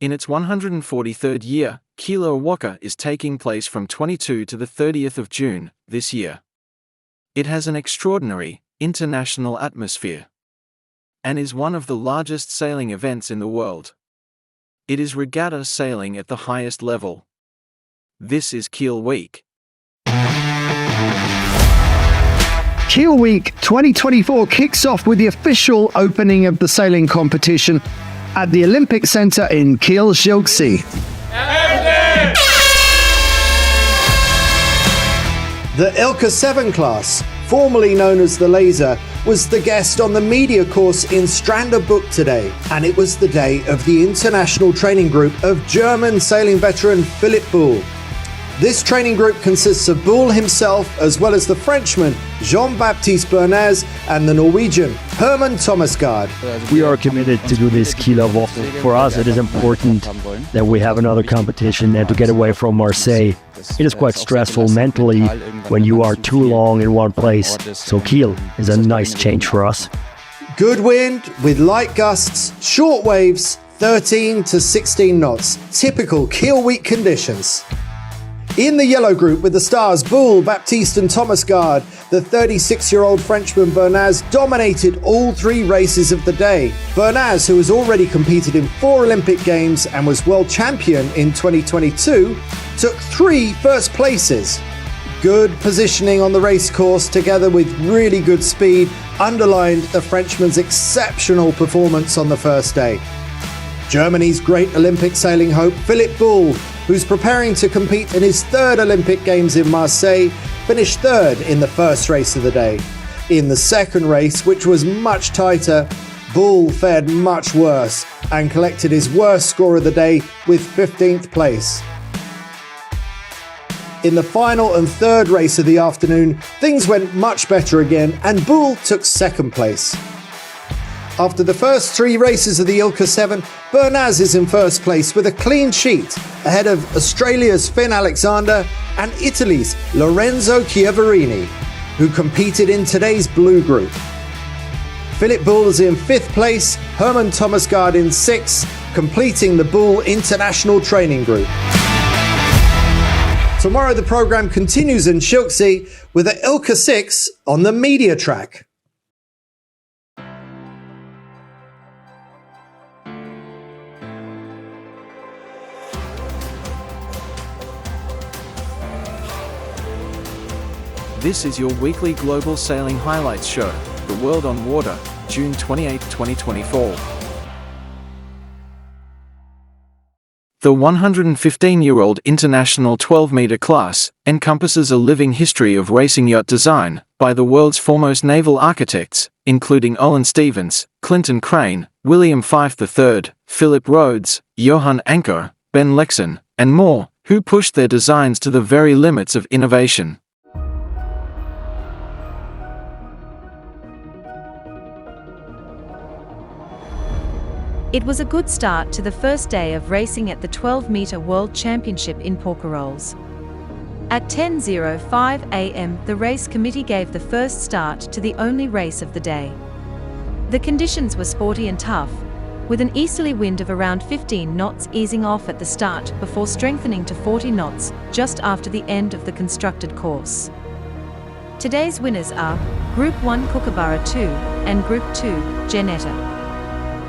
In its 143rd year, Kieler Woche is taking place from 22 to the 30th of June this year. It has an extraordinary, international atmosphere and is one of the largest sailing events in the world. It is regatta sailing at the highest level. This is Kiel Week. Kiel Week 2024 kicks off with the official opening of the sailing competition at the Olympic Centre in Kiel, Schilksee. The Ilka 7 class, formerly known as the Laser, was the guest on the media course in Stranda Book today, and it was the day of the international training group of German sailing veteran Philipp Buhl. This training group consists of Buhl himself, as well as the Frenchman Baptiste Bernaz and the Norwegian Herman Thomasgaard. We are committed to do this Kieler Woche. For us, it is important that we have another competition and to get away from Marseille. It is quite stressful mentally when you are too long in one place, so Kiel is a nice change for us. Good wind with light gusts, short waves, 13 to 16 knots, typical Kiel Week conditions. In the yellow group with the stars Buhl, Baptiste and Thomasgaard, the 36-year-old Frenchman Bernaz dominated all three races of the day. Bernaz, who has already competed in 4 Olympic Games and was world champion in 2022, took 3 first places. Good positioning on the race course together with really good speed underlined the Frenchman's exceptional performance on the first day. Germany's great Olympic sailing hope Philipp Buhl, who's preparing to compete in his 3rd Olympic Games in Marseille, finished 3rd in the first race of the day. In the second race, which was much tighter, Buhl fared much worse and collected his worst score of the day with 15th place. In the final and 3rd race of the afternoon, things went much better again and Buhl took 2nd place. After the first 3 races of the Ilka 7, Bernaz is in first place with a clean sheet ahead of Australia's Finn Alexander and Italy's Lorenzo Chiaverini, who competed in today's blue group. Philipp Buhl is in 5th place, Herman Thomasgaard in 6th, completing the Buhl International Training Group. Tomorrow the programme continues in Schilksee with the Ilka 6 on the media track. This is your weekly global sailing highlights show, The World on Water, June 28, 2024. The 115-year-old international 12-meter class encompasses a living history of racing yacht design by the world's foremost naval architects, including Olin Stevens, Clinton Crane, William Fife III, Philip Rhodes, Johan Anker, Ben Lexon, and more, who pushed their designs to the very limits of innovation. It was a good start to the first day of racing at the 12-meter World Championship in Porquerolles. At 10:05 a.m. the race committee gave the first start to the only race of the day. The conditions were sporty and tough, with an easterly wind of around 15 knots easing off at the start before strengthening to 40 knots just after the end of the constructed course. Today's winners are Group 1 Kookaburra 2 and Group 2 Janetta.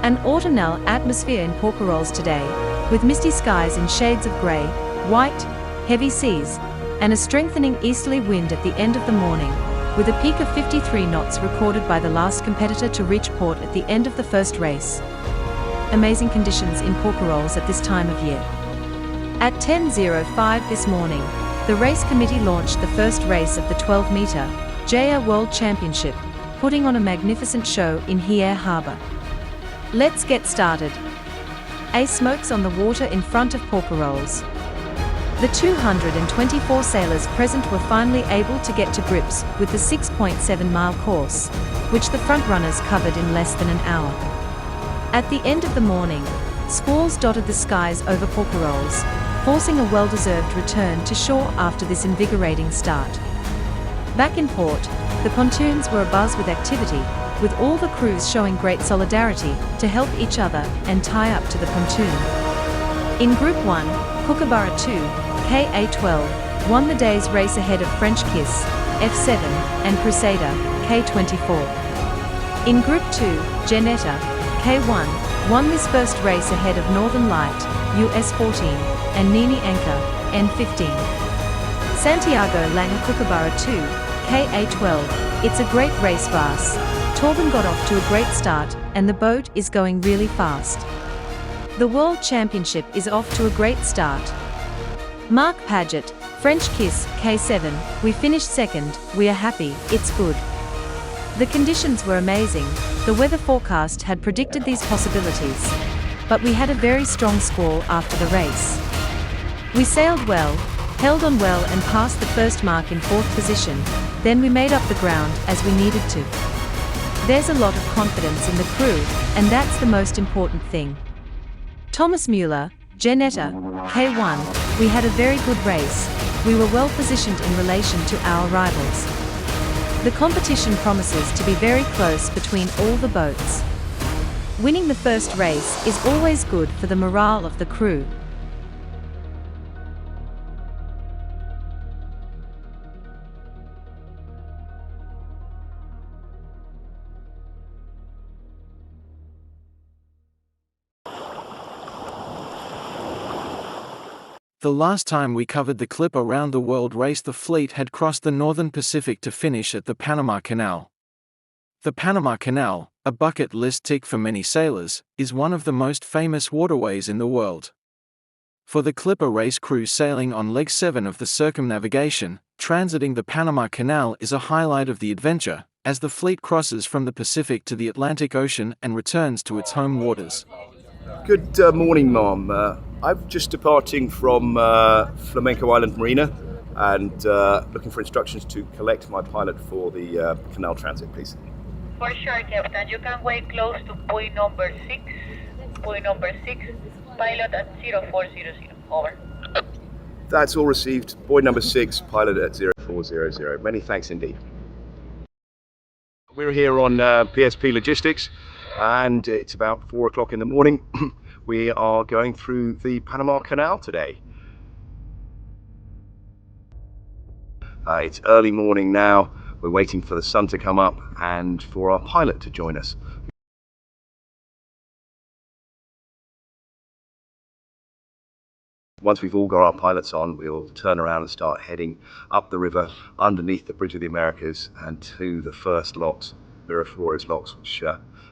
An autumnal atmosphere in Porquerolles today, with misty skies in shades of grey, white, heavy seas, and a strengthening easterly wind at the end of the morning, with a peak of 53 knots recorded by the last competitor to reach port at the end of the first race. Amazing conditions in Porquerolles at this time of year. At 10:05 this morning, the race committee launched the first race of the 12-meter JA World Championship, putting on a magnificent show in Kiel Harbour. Let's get started. A smokes on the water in front of Porquerolles. The 224 sailors present were finally able to get to grips with the 6.7-mile course, which the front-runners covered in less than an hour. At the end of the morning, squalls dotted the skies over Porquerolles, forcing a well-deserved return to shore after this invigorating start. Back in port, the pontoons were abuzz with activity, with all the crews showing great solidarity to help each other and tie up to the pontoon. In Group 1, Kookaburra 2, KA12, won the day's race ahead of French Kiss, F7, and Crusader, K24. In Group 2, Genetta, K1, won this first race ahead of Northern Light, US14, and Nini Anchor, N15. Santiago Langa Kookaburra 2, KA12, it's a great race Vas. Torben got off to a great start, and the boat is going really fast. The World Championship is off to a great start. Mark Paget, French Kiss, K7, we finished second, we are happy, it's good. The conditions were amazing, the weather forecast had predicted these possibilities. But we had a very strong squall after the race. We sailed well, held on well and passed the first mark in 4th position, then we made up the ground as we needed to. There's a lot of confidence in the crew, and that's the most important thing. Thomas Müller, Genetta, K1, we had a very good race, we were well positioned in relation to our rivals. The competition promises to be very close between all the boats. Winning the first race is always good for the morale of the crew. The last time we covered the Clip Around the World race, the fleet had crossed the northern Pacific to finish at the Panama Canal. The Panama Canal, a bucket list tick for many sailors, is one of the most famous waterways in the world. For the Clipper race crew sailing on leg 7 of the circumnavigation, transiting the Panama Canal is a highlight of the adventure, as the fleet crosses from the Pacific to the Atlantic Ocean and returns to its home waters. Good morning, Mom. I'm just departing from Flamenco Island Marina and looking for instructions to collect my pilot for the canal transit, please. For sure, Captain. You can wait close to buoy number 6. Buoy number 6, pilot at 0400. Over. That's all received. Buoy number 6, pilot at 0400. Many thanks indeed. We're here on PSP Logistics, and it's about 4 o'clock in the morning. We are going through the Panama Canal today. It's early morning now. We're waiting for the sun to come up and for our pilot to join us. Once we've all got our pilots on, we'll turn around and start heading up the river underneath the Bridge of the Americas and to the first locks, Miraflores locks, which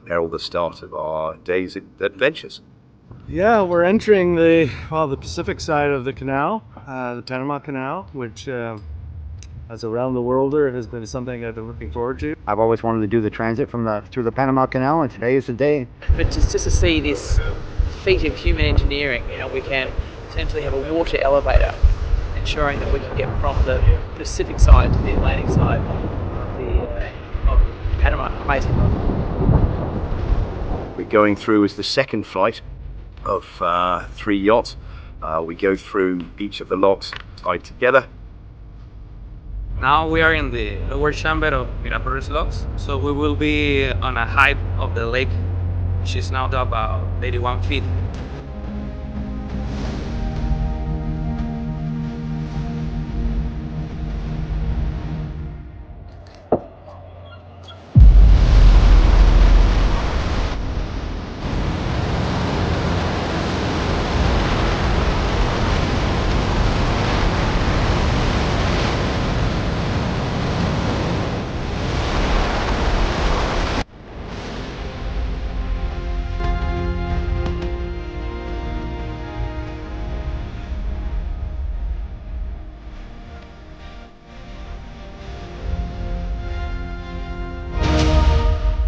herald the start of our day's adventures. Yeah, we're entering the Pacific side of the canal, the Panama Canal, which as a round the worlder has been something I've been looking forward to. I've always wanted to do the transit through the Panama Canal, and today is the day. But just to see this feat of human engineering, we can essentially have a water elevator, ensuring that we can get from the Pacific side to the Atlantic side of Panama. Amazing. We're going through as the second flight of 3 yachts. We go through each of the locks tied together. Now we are in the lower chamber of Miraflores locks, so we will be on a height of the lake, which is now about 81 feet.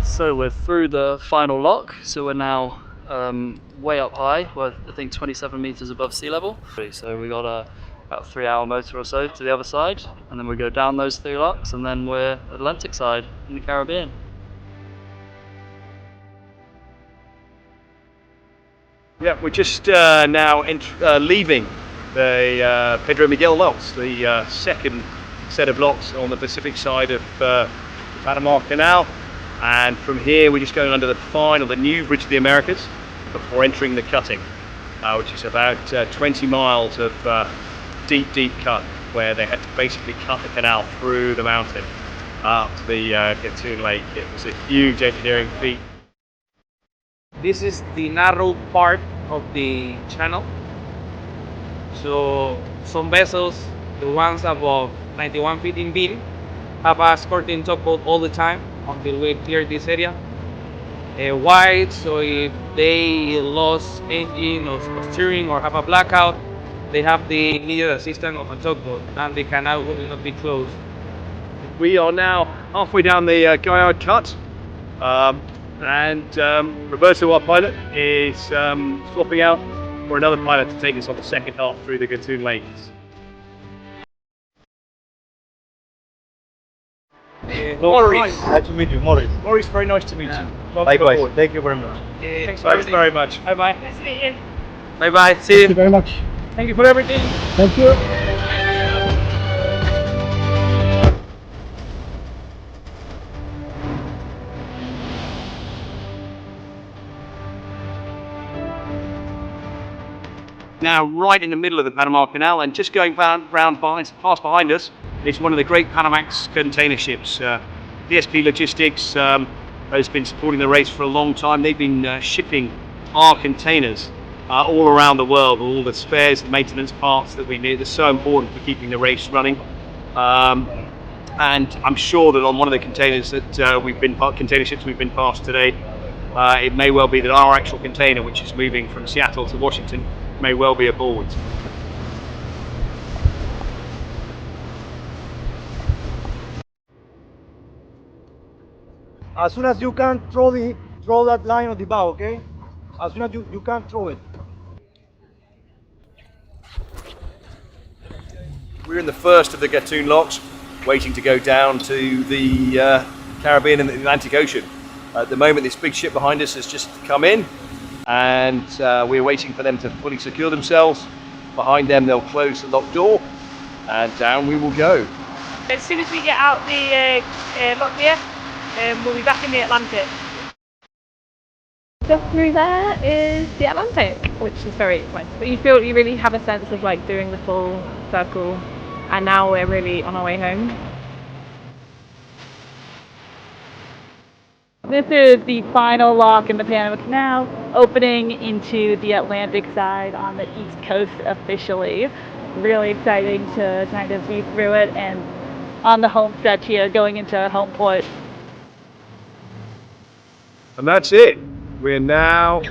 So we're through the final lock, so we're now way up high. We're I think 27 meters above sea level. So we got about 3-hour motor or so to the other side, and then we go down those 3 locks, and then we're Atlantic side in the Caribbean. Yeah, we're just now leaving the Pedro Miguel locks, the second set of locks on the Pacific side of the Panama Canal. And from here we're just going under the new Bridge of the Americas before entering the cutting. which is about 20 miles of deep cut, where they had to basically cut the canal through the mountain up to the Gatun Lake. It was a huge engineering feat. This is the narrow part of the channel. So some vessels, the ones above 91 feet in beam, have a escorting tugboat all the time until we clear this area. Wide, so if they lost engine or steering or have a blackout, they have the needed assistance of a tugboat and the canal will not be closed. We are now halfway down the Gaillard Cut, and Roberto, our pilot, is swapping out for another pilot to take us on the second half through the Gatun Lakes. Maurice. Nice to meet you, Maurice. Maurice, very nice to meet you. Likewise. Thank you very much. Thanks very much. Bye bye. Nice to meet you. Bye bye. See you. Thank you very much. Thank you for everything. Thank you. Now right in the middle of the Panama Canal, and just going past behind us, it's one of the great Panamax container ships. DSP Logistics has been supporting the race for a long time. They've been shipping our containers all around the world, all the spares and maintenance parts that we need. They're so important for keeping the race running. And I'm sure that on one of the containers that container ships we've been past today, it may well be that our actual container, which is moving from Seattle to Washington, may well be aboard. As soon as you can, throw that line on the bow, okay? As soon as you can, throw it. We're in the first of the Gatun locks, waiting to go down to the Caribbean and the Atlantic Ocean. At the moment, this big ship behind us has just come in, and we're waiting for them to fully secure themselves. Behind them, they'll close the lock door, and down we will go. As soon as we get out the lock here, we'll be back in the Atlantic. Just through there is the Atlantic, which is very exciting. But you feel you really have a sense of like doing the full circle, and now we're really on our way home. This is the final lock in the Panama Canal, opening into the Atlantic side on the east coast officially. Really exciting to kind of be through it and on the home stretch here, going into home port. And that's it. We're now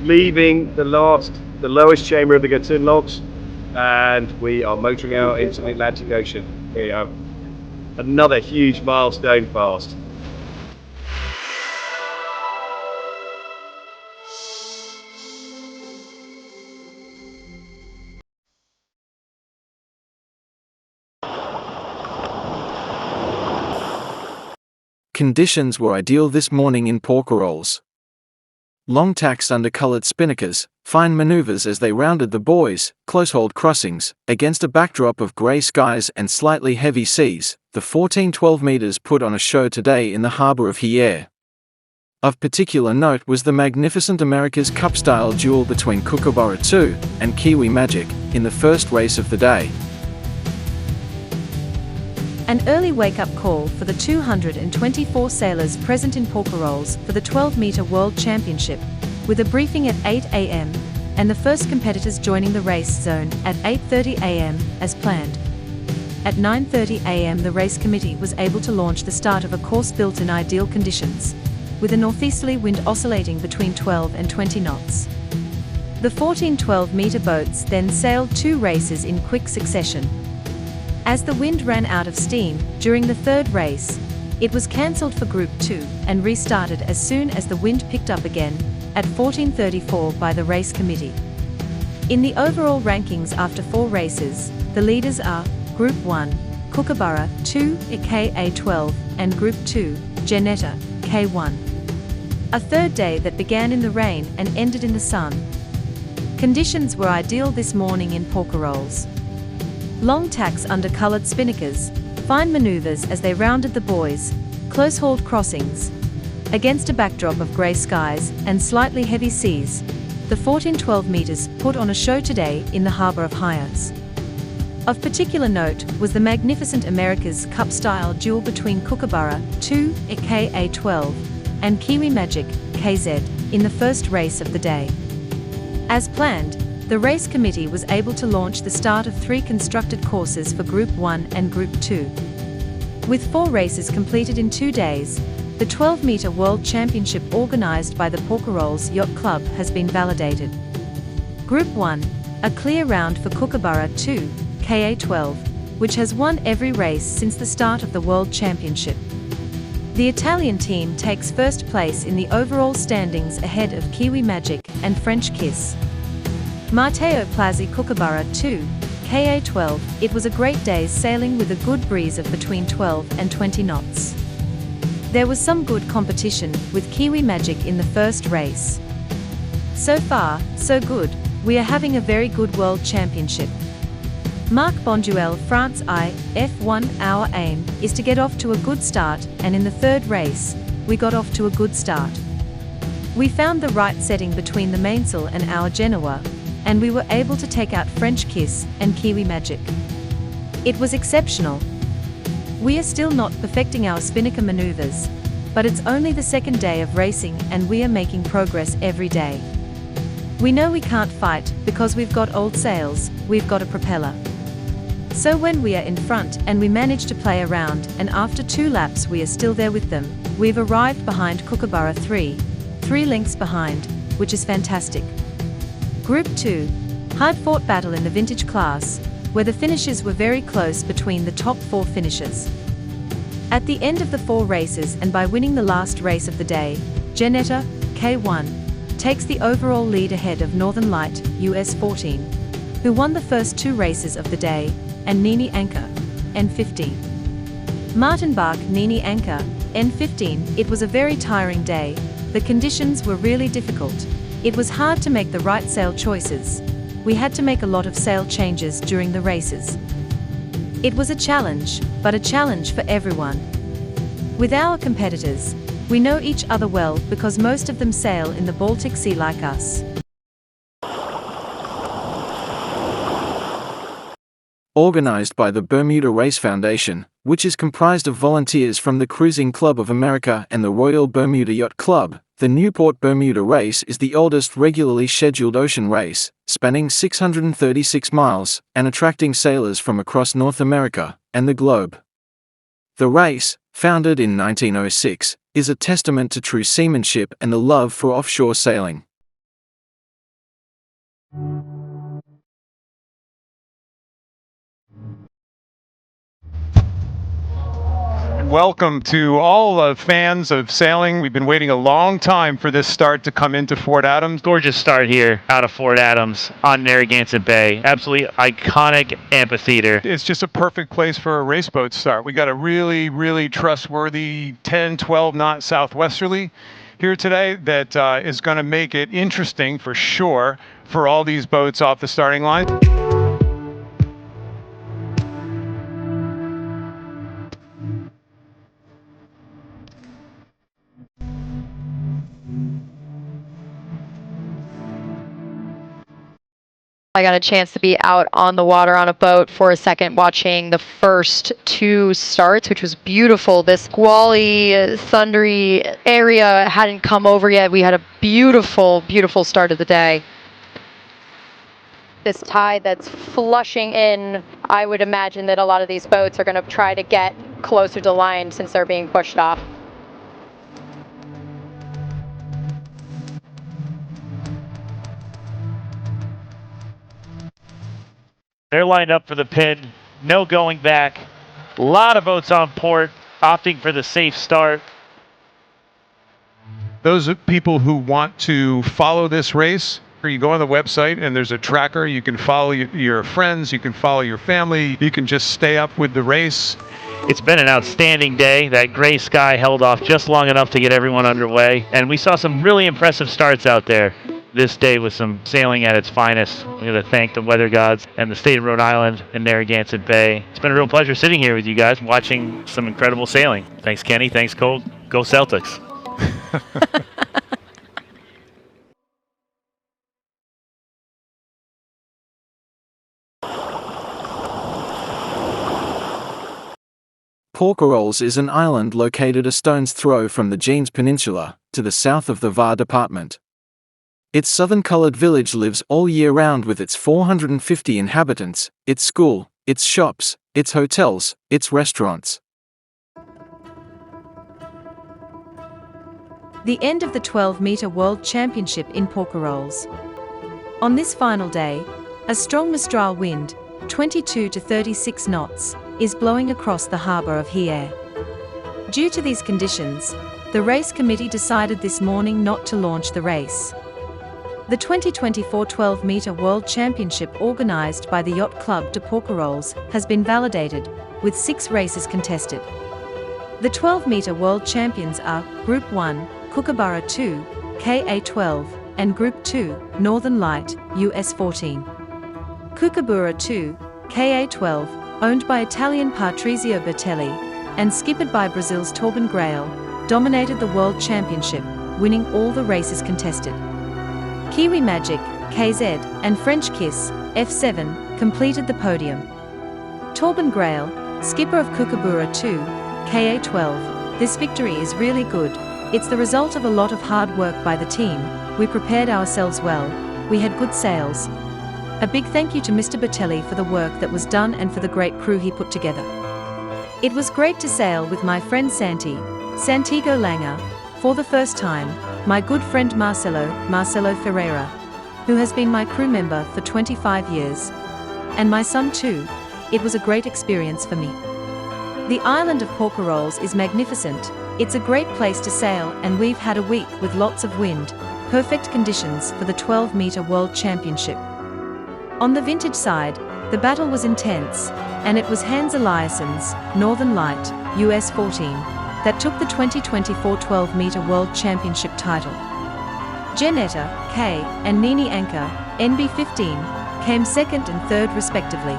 leaving the lowest chamber of the Gatun locks, and we are motoring out into the Atlantic Ocean. Here we go. Another huge milestone passed. Conditions were ideal this morning in Porquerolles. Long tacks under coloured spinnakers, fine manoeuvres as they rounded the buoys, close-hauled crossings, against a backdrop of grey skies and slightly heavy seas. The 14-12 metres put on a show today in the harbour of Kiel. Of particular note was the magnificent America's Cup-style duel between Kookaburra 2 and Kiwi Magic in the first race of the day. An early wake-up call for the 224 sailors present in Porquerolles for the 12-metre World Championship, with a briefing at 8 a.m. and the first competitors joining the race zone at 8:30 a.m. as planned. At 9:30 a.m. the race committee was able to launch the start of a course built in ideal conditions, with a northeasterly wind oscillating between 12 and 20 knots. The 14 12-metre boats then sailed 2 races in quick succession. As the wind ran out of steam during the third race, it was cancelled for Group 2 and restarted as soon as the wind picked up again at 14:34 by the race committee. In the overall rankings after 4 races, the leaders are Group 1, Kookaburra, 2, KA12, and Group 2, Janetta, K1. A third day that began in the rain and ended in the sun. Conditions were ideal this morning in Porquerolles. Long tacks under coloured spinnakers, fine manoeuvres as they rounded the buoys, close-hauled crossings, against a backdrop of grey skies and slightly heavy seas. the 1412 meters, put on a show today in the harbor of Hyannis. Of particular note was the magnificent America's Cup-style duel between Kookaburra 2 at KA12 and Kiwi Magic KZ in the first race of the day. As planned, the race committee was able to launch the start of 3 constructed courses for Group 1 and Group 2. With 4 races completed in 2 days, the 12-meter World Championship organized by the Porquerolles Yacht Club has been validated. Group 1, a clear round for Kookaburra 2, KA12, which has won every race since the start of the World Championship. The Italian team takes first place in the overall standings ahead of Kiwi Magic and French Kiss. Matteo Plazzi Kookaburra 2, KA12, it was a great day's sailing with a good breeze of between 12 and 20 knots. There was some good competition with Kiwi Magic in the first race. So far, so good, we are having a very good World Championship. Marc Bonduel France F1 Our aim is to get off to a good start, and in the third race, we got off to a good start. We found the right setting between the mainsail and our Genoa, and we were able to take out French Kiss and Kiwi Magic. It was exceptional. We are still not perfecting our spinnaker maneuvers, but it's only the second day of racing and we are making progress every day. We know we can't fight because we've got old sails, we've got a propeller. So when we are in front and we manage to play around, and after 2 laps we are still there with them, we've arrived behind Kookaburra 3 lengths behind, which is fantastic. Group 2, hard-fought battle in the vintage class, where the finishes were very close between the top 4 finishers. At the end of the 4 races and by winning the last race of the day, Janetta, K1, takes the overall lead ahead of Northern Light, US 14, who won the first 2 races of the day, and Nini Anker, N15. Martin Bach Nini Anker, N15, it was a very tiring day, the conditions were really difficult. It was hard to make the right sail choices. We had to make a lot of sail changes during the races. It was a challenge, but a challenge for everyone. With our competitors, we know each other well because most of them sail in the Baltic Sea like us. Organized by the Bermuda Race Foundation, which is comprised of volunteers from the Cruising Club of America and the Royal Bermuda Yacht Club, the Newport Bermuda race is the oldest regularly scheduled ocean race, spanning 636 miles, and attracting sailors from across North America and the globe. The race, founded in 1906, is a testament to true seamanship and the love for offshore sailing. Welcome to all the fans of sailing. We've been waiting a long time for this start to come into Fort Adams. Gorgeous start here out of Fort Adams on Narragansett Bay. Absolutely iconic amphitheater. It's just a perfect place for a race boat start. We got a really, really trustworthy 10, 12 knot southwesterly here today that is going to make it interesting for sure for all these boats off the starting line. I got a chance to be out on the water on a boat for a second watching the first 2 starts, which was beautiful. This squally, thundery area hadn't come over yet. We had a beautiful, beautiful start of the day. This tide that's flushing in, I would imagine that a lot of these boats are going to try to get closer to line since they're being pushed off. They're lined up for the pin, no going back. A lot of boats on port, opting for the safe start. Those people who want to follow this race, you go on the website and there's a tracker. You can follow your friends, you can follow your family, you can just stay up with the race. It's been an outstanding day. That gray sky held off just long enough to get everyone underway, and we saw some really impressive starts out there. This day was some sailing at its finest. We're going to thank the weather gods and the state of Rhode Island and Narragansett Bay. It's been a real pleasure sitting here with you guys, watching some incredible sailing. Thanks, Kenny. Thanks, Cole. Go Celtics. Porquerolles is an island located a stone's throw from the Jeans Peninsula, to the south of the Var department. Its southern-colored village lives all year round with its 450 inhabitants, its school, its shops, its hotels, its restaurants. The end of the 12-meter World Championship in Porquerolles. On this final day, a strong Mistral wind, 22 to 36 knots, is blowing across the harbour of Kiel. Due to these conditions, the race committee decided this morning not to launch the race. The 2024 12-meter World Championship organised by the Yacht Club de Porquerolles has been validated, with 6 races contested. The 12-meter World Champions are Group 1, Kookaburra 2, KA12, and Group 2, Northern Light, US 14. Kookaburra 2, KA12, owned by Italian Patrizio Bertelli, and skippered by Brazil's Torben Grael, dominated the World Championship, winning all the races contested. Kiwi Magic, KZ, and French Kiss, F7, completed the podium. Torben Grael, skipper of Kookaburra 2, KA12, this victory is really good. It's the result of a lot of hard work by the team. We prepared ourselves well, we had good sails. A big thank you to Mr. Bertelli for the work that was done and for the great crew he put together. It was great to sail with my friend Santiago Langer, for the first time, my good friend Marcelo Ferreira, who has been my crew member for 25 years, and my son too. It was a great experience for me. The island of Porquerolles is magnificent, it's a great place to sail, and we've had a week with lots of wind, perfect conditions for the 12-meter World Championship. On the vintage side, the battle was intense, and it was Hans Eliasson's Northern Light, US 14, that took the 2024 12-meter World Championship title. Janetta, K, and Nini Anker, NB 15, came second and third respectively.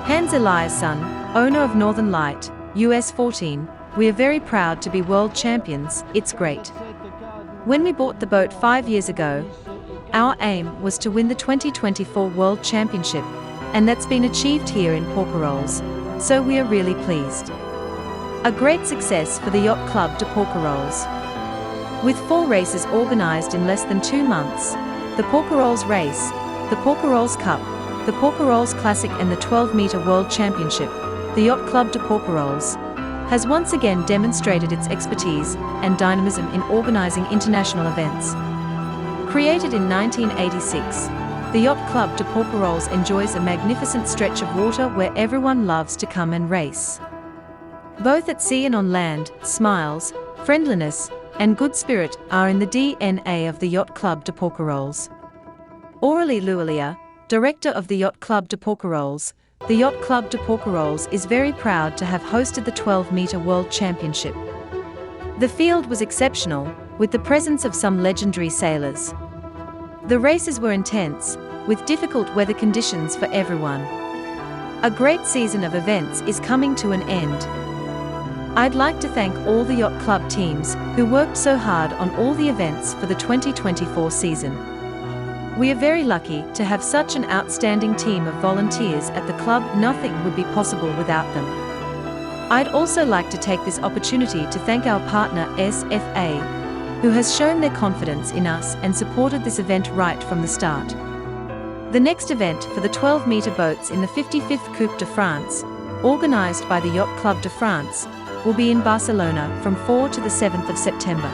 Hans Eliasson, owner of Northern Light, US 14, we are very proud to be world champions, it's great. When we bought the boat 5 years ago, our aim was to win the 2024 World Championship, and that's been achieved here in Porquerolles, so we are really pleased. A great success for the Yacht Club de Porquerolles. With 4 races organised in less than 2 months, the Porquerolles Race, the Porquerolles Cup, the Porquerolles Classic and the 12-meter World Championship, the Yacht Club de Porquerolles has once again demonstrated its expertise and dynamism in organising international events. Created in 1986, the Yacht Club de Porquerolles enjoys a magnificent stretch of water where everyone loves to come and race. Both at sea and on land, smiles, friendliness, and good spirit are in the DNA of the Yacht Club de Porquerolles. Aurélie Luelia, director of the Yacht Club de Porquerolles, the Yacht Club de Porquerolles is very proud to have hosted the 12-meter World Championship. The field was exceptional, with the presence of some legendary sailors. The races were intense, with difficult weather conditions for everyone. A great season of events is coming to an end. I'd like to thank all the Yacht Club teams who worked so hard on all the events for the 2024 season. We are very lucky to have such an outstanding team of volunteers at the club. Nothing would be possible without them. I'd also like to take this opportunity to thank our partner SFA, who has shown their confidence in us and supported this event right from the start. The next event for the 12-meter boats in the 55th Coupe de France, organised by the Yacht Club de France, will be in Barcelona from 4 to the 7th of September.